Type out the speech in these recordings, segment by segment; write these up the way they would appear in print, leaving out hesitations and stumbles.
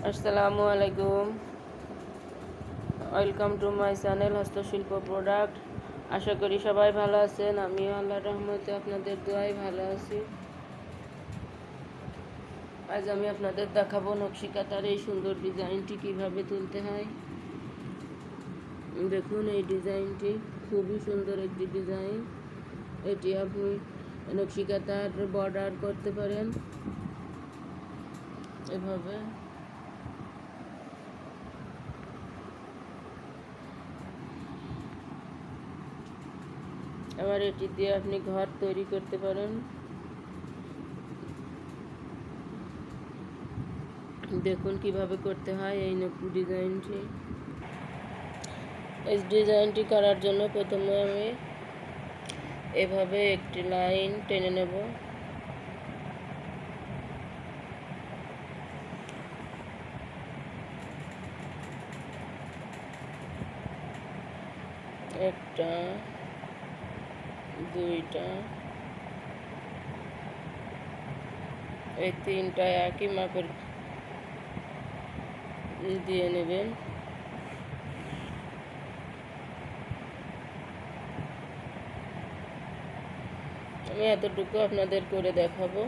আসসালামু আলাইকুম। Welcome to my channel হস্তশিল্প প্রোডাক্ট। আশা করি সবাই ভালো আছেন। আমিও আল্লাহর রহমতে আপনাদের দোয়ায় ভালো আছি। আজ আমি আপনাদের দেখাবো নকশিকাতার এই সুন্দর ডিজাইনটি কিভাবে তুলতে হয়। দেখুন, এই ডিজাইনটি খুবই সুন্দর একটি ডিজাইন। এটি আপনি নকশিকাতার বর্ডার করতে পারেন এভাবে। আবার এটি দিয়ে আপনি ঘর তৈরি করতে পারেন। দেখুন কিভাবে করতে হয় এই ডিজাইনটি। এই ডিজাইনটি করার জন্য প্রথমে আমি এভাবে একটি লাইন টেনে নেব। একটা, দুইটা, এই তিনটা একই মাপের দিয়ে নেবেন। আমি এতটুকু আপনাদের করে দেখাবো,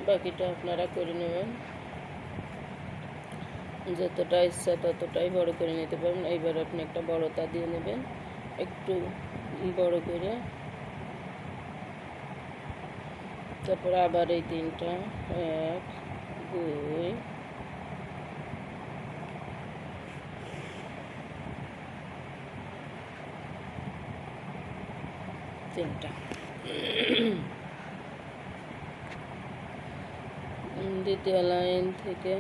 বাকিটা আপনারা করে নেবেন। যতটা ইচ্ছা ততটাই বড় করে নিতে পারেন। এইবার আপনি একটা বড়তা দিয়ে নেবেন, একটু বড় করে। তারপর আবার এই তিনটা, এক, দুই, তিনটা। দ্বিতীয় লাইন থেকে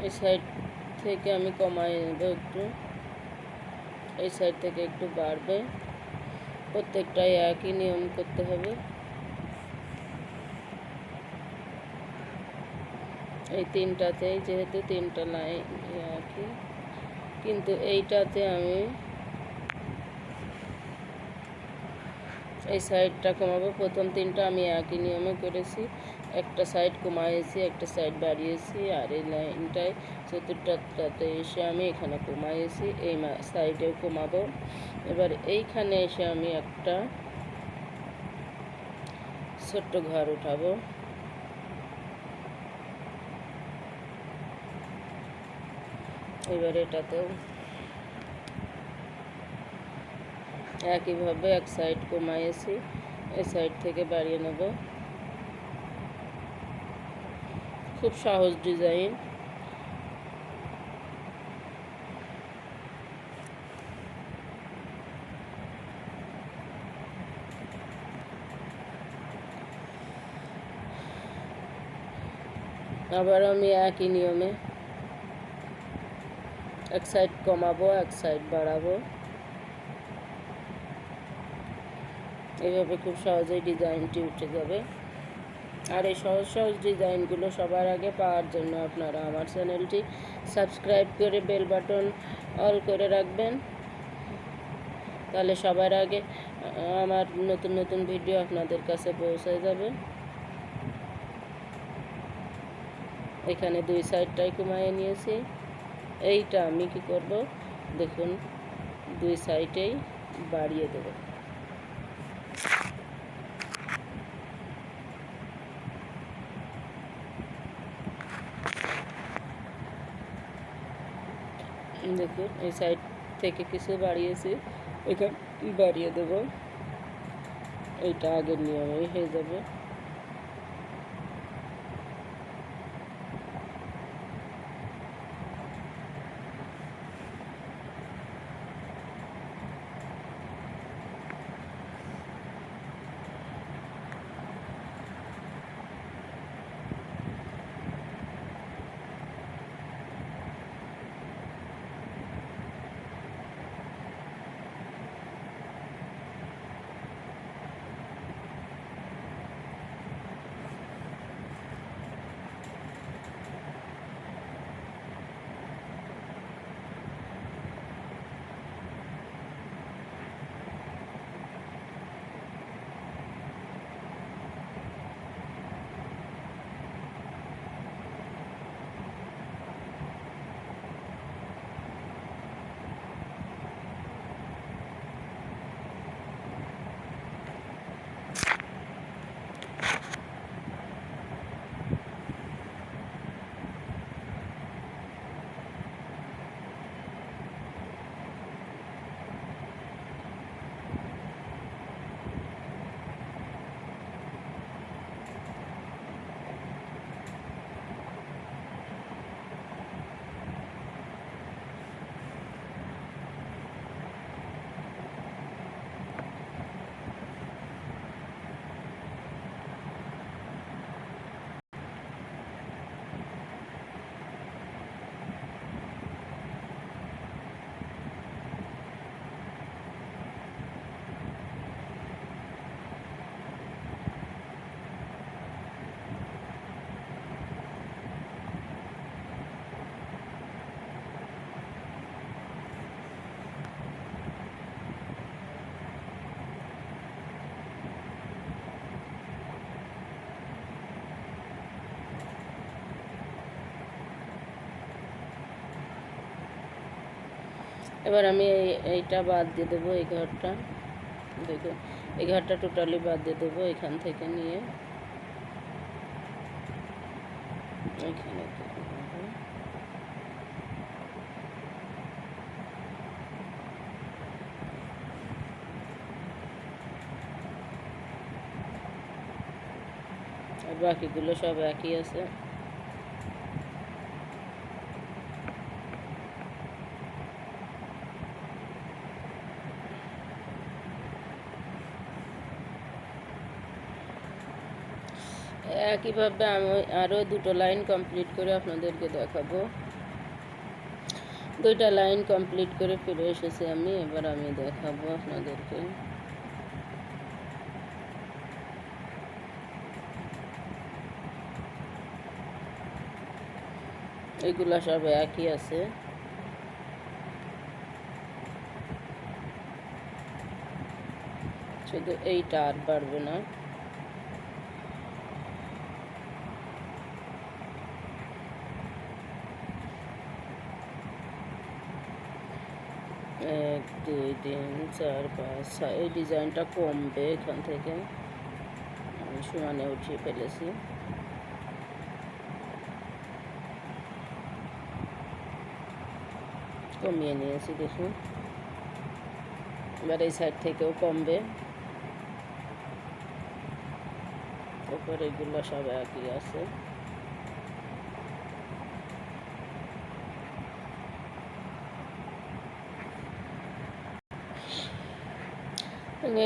এই সাইড থেকে আমি কমাই নেব একটু, এই সাইড থেকে একটু বাড়বে। প্রত্যেকটাই একই নিয়ম করতে হবে। এই তিনটাতেই যেহেতু তিনটা লাইন একই, কিন্তু এইটাতে আমি এই সাইডটা কমাবো। প্রথম তিনটা আমি একই নিয়মে করেছি, একটা সাইড কমাইছি, একটা সাইড বাড়িয়েছি, আর এই লাইনটায় চতুর্থটাতে এসে আমি এখানে কমাইছি, এই সাইডেও কমাবো। এবার এইখানে এসে আমি একটা ছোট্ট ঘর উঠাবো। এবার এটাতেও একইভাবে এক সাইড কমাইছি, এই সাইড থেকে বাড়িয়ে নেব। খুব সহজ ডিজাইন। আবার আমি একই নিয়মে এক সাইড কমাবো, এক সাইড বাড়াবো। এইভাবে খুব সহজেই ডিজাইনটি উঠে যাবে। আর এই সহজ সহজ ডিজাইনগুলো সবার আগে পাওয়ার জন্য আপনারা আমার চ্যানেলটি সাবস্ক্রাইব করে বেল বাটন অল করে রাখবেন, তাহলে সবার আগে আমার নতুন নতুন ভিডিও আপনাদের কাছে পৌঁছে যাবে। এখানে দুই সাইডটাই কমাইয়ে নিয়েছি। এইটা আমি কি করব, দেখুন, দুই সাইডেই বাড়িয়ে দেব। দেখুন, এই সাইড থেকে কিছু বাড়িয়েছি, এখানে বাড়িয়ে দেব। এইটা আগের নিয়মেই হয়ে যাবে। এবার আমি এইটা বাদ দিয়ে দেবো, এই ঘরটা দেখুন, এই ঘরটা টোটালি বাদ দিয়ে দেবো এখান থেকে নিয়ে এখানে আর বাকিগুলো সব একই আছে। একইভাবে আমি আরও দুটো লাইন কমপ্লিট করে আপনাদেরকে দেখাবো। দুইটা লাইন কমপ্লিট করে ফিরে এসেছি আমি, এবার আমি দেখাবো আপনাদেরকে। এগুলা সব একই আছে, শুধু এইটা আর বাড়বে না। এক দুই তিন চার পাঁচ ছয়, এই ডিজাইনটা কমবে এখান থেকে, আমি সমানে উঠিয়ে ফেলেছি। কমিয়ে নিয়েছি দেখুন, এবার এই সাইড থেকেও কমবে। তারপর এগুলো সব একই আছে।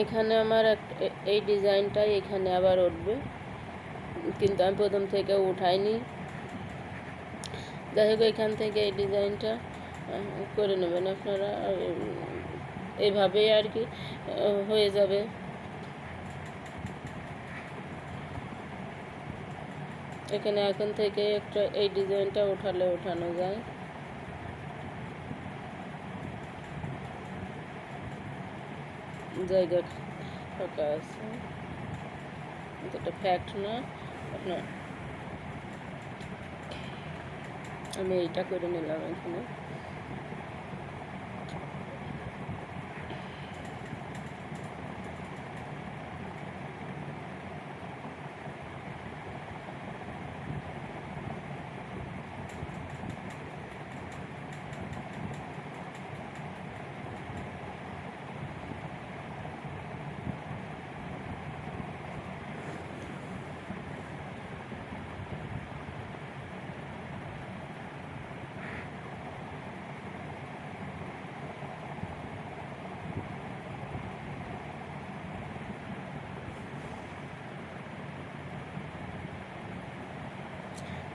এখানে আমার এই ডিজাইনটাই এখানে আবার উঠবে, কিন্তু আমি প্রথম থেকে উঠাইনি। যাই হোক, এখান থেকে এই ডিজাইনটা করে নেবেন আপনারা, এইভাবেই আর কি হয়ে যাবে। এখানে এখন থেকে একটা এই ডিজাইনটা ওঠানো যায়। জায়গা ফাঁকা আছে, এটা ফ্যাক্ট না আপনার। আমি এইটা করে নিলাম এখানে।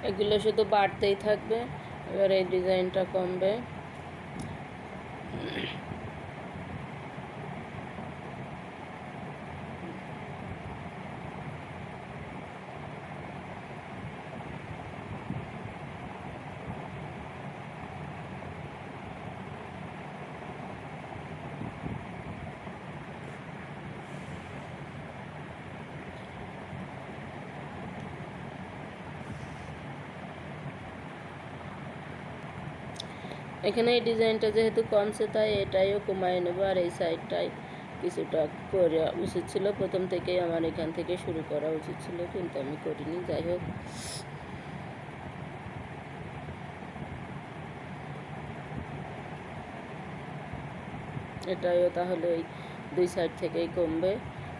এগুলো শুধু বাড়তেই থাকবে, এবার এই ডিজাইনটা কমবে। এখানে এই ডিজাইনটা যেহেতু কমছে, তাই এটাইও কমায় নেবো। আর এই সাইডটাই কিছুটা করা উচিত ছিল, প্রথম থেকেই আমার এখান থেকে শুরু করা উচিত ছিল, কিন্তু আমি করিনি। যাই হোক, এটাইও তাহলে এই দুই সাইড থেকেই কমবে,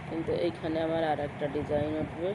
কিন্তু এইখানে আমার আর একটা ডিজাইন উঠবে।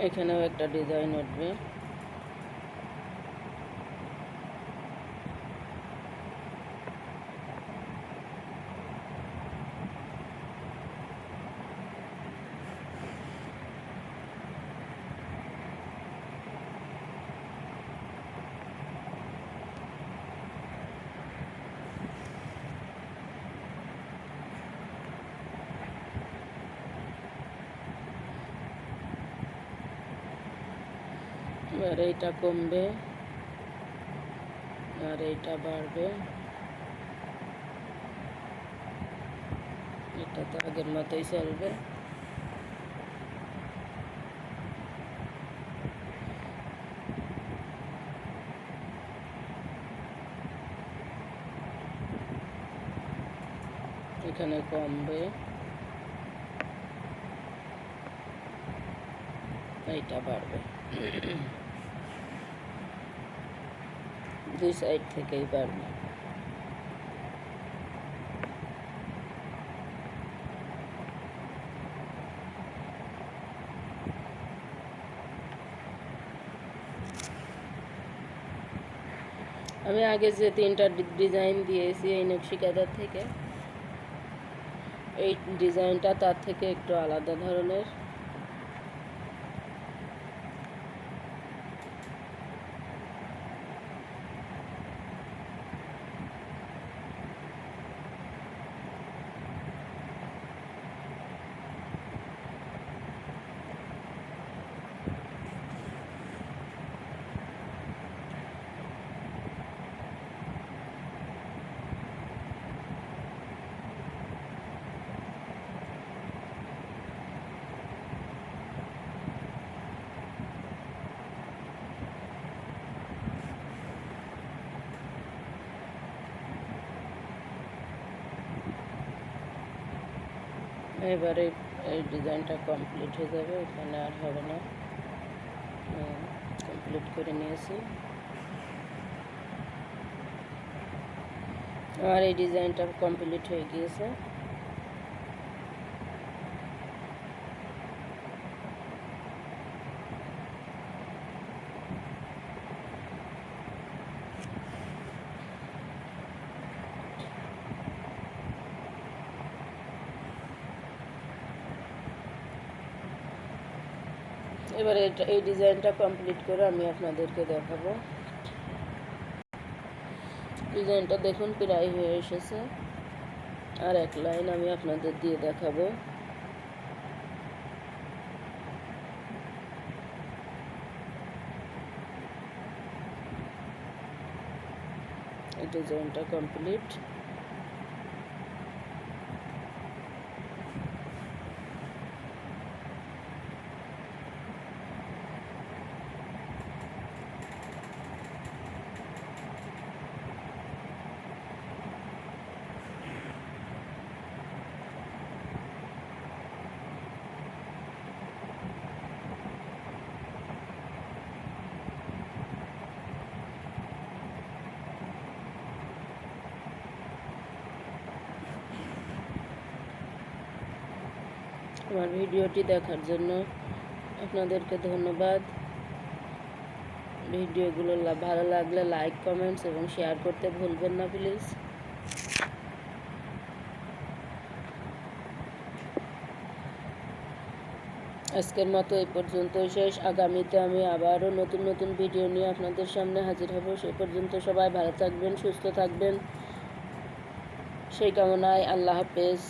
এখানেও একটা ডিজাইন উঠবে। আর এইটা কমবে আর এইটা বাড়বে। এটা তো আগের মতোই চলবে। এখানে কমবে, এইটা বাড়বে। দুই সাইড থেকেই বাড়বে। আমি আগে যে 3টা ডিজাইন দিয়েছি এই নকশিকাঁথা থেকে, এই ডিজাইনটা তার থেকে একটু আলাদা ধরনের। এবারে এই ডিজাইনটা কমপ্লিট হয়ে যাবে, এখানে আর হবে না। কমপ্লিট করে নিয়েছি। আর এই ডিজাইনটা কমপ্লিট হয়ে গিয়েছে। এবারে এই ডিজাইনটা কমপ্লিট করে আমি আপনাদেরকে দেখাবো। ডিজাইনটা দেখুন প্রায় হয়ে এসেছে। আর এক লাইন আমি আপনাদের দিয়ে দেখাবো। এই ডিজাইনটা কমপ্লিট। আমার ভিডিওটি দেখার জন্য আপনাদেরকে ধন্যবাদ। ভিডিওগুলো ভালো লাগলে লাইক, কমেন্টস এবং শেয়ার করতে ভুলবেন না প্লিজ। আজকের মতো এই পর্যন্তই শেষ। আগামীতে আমি আবারও নতুন নতুন ভিডিও নিয়ে আপনাদের সামনে হাজির হব। সেই পর্যন্ত সবাই ভালো থাকবেন, সুস্থ থাকবেন, সেই কামনায় আল্লাহ হাফেজ।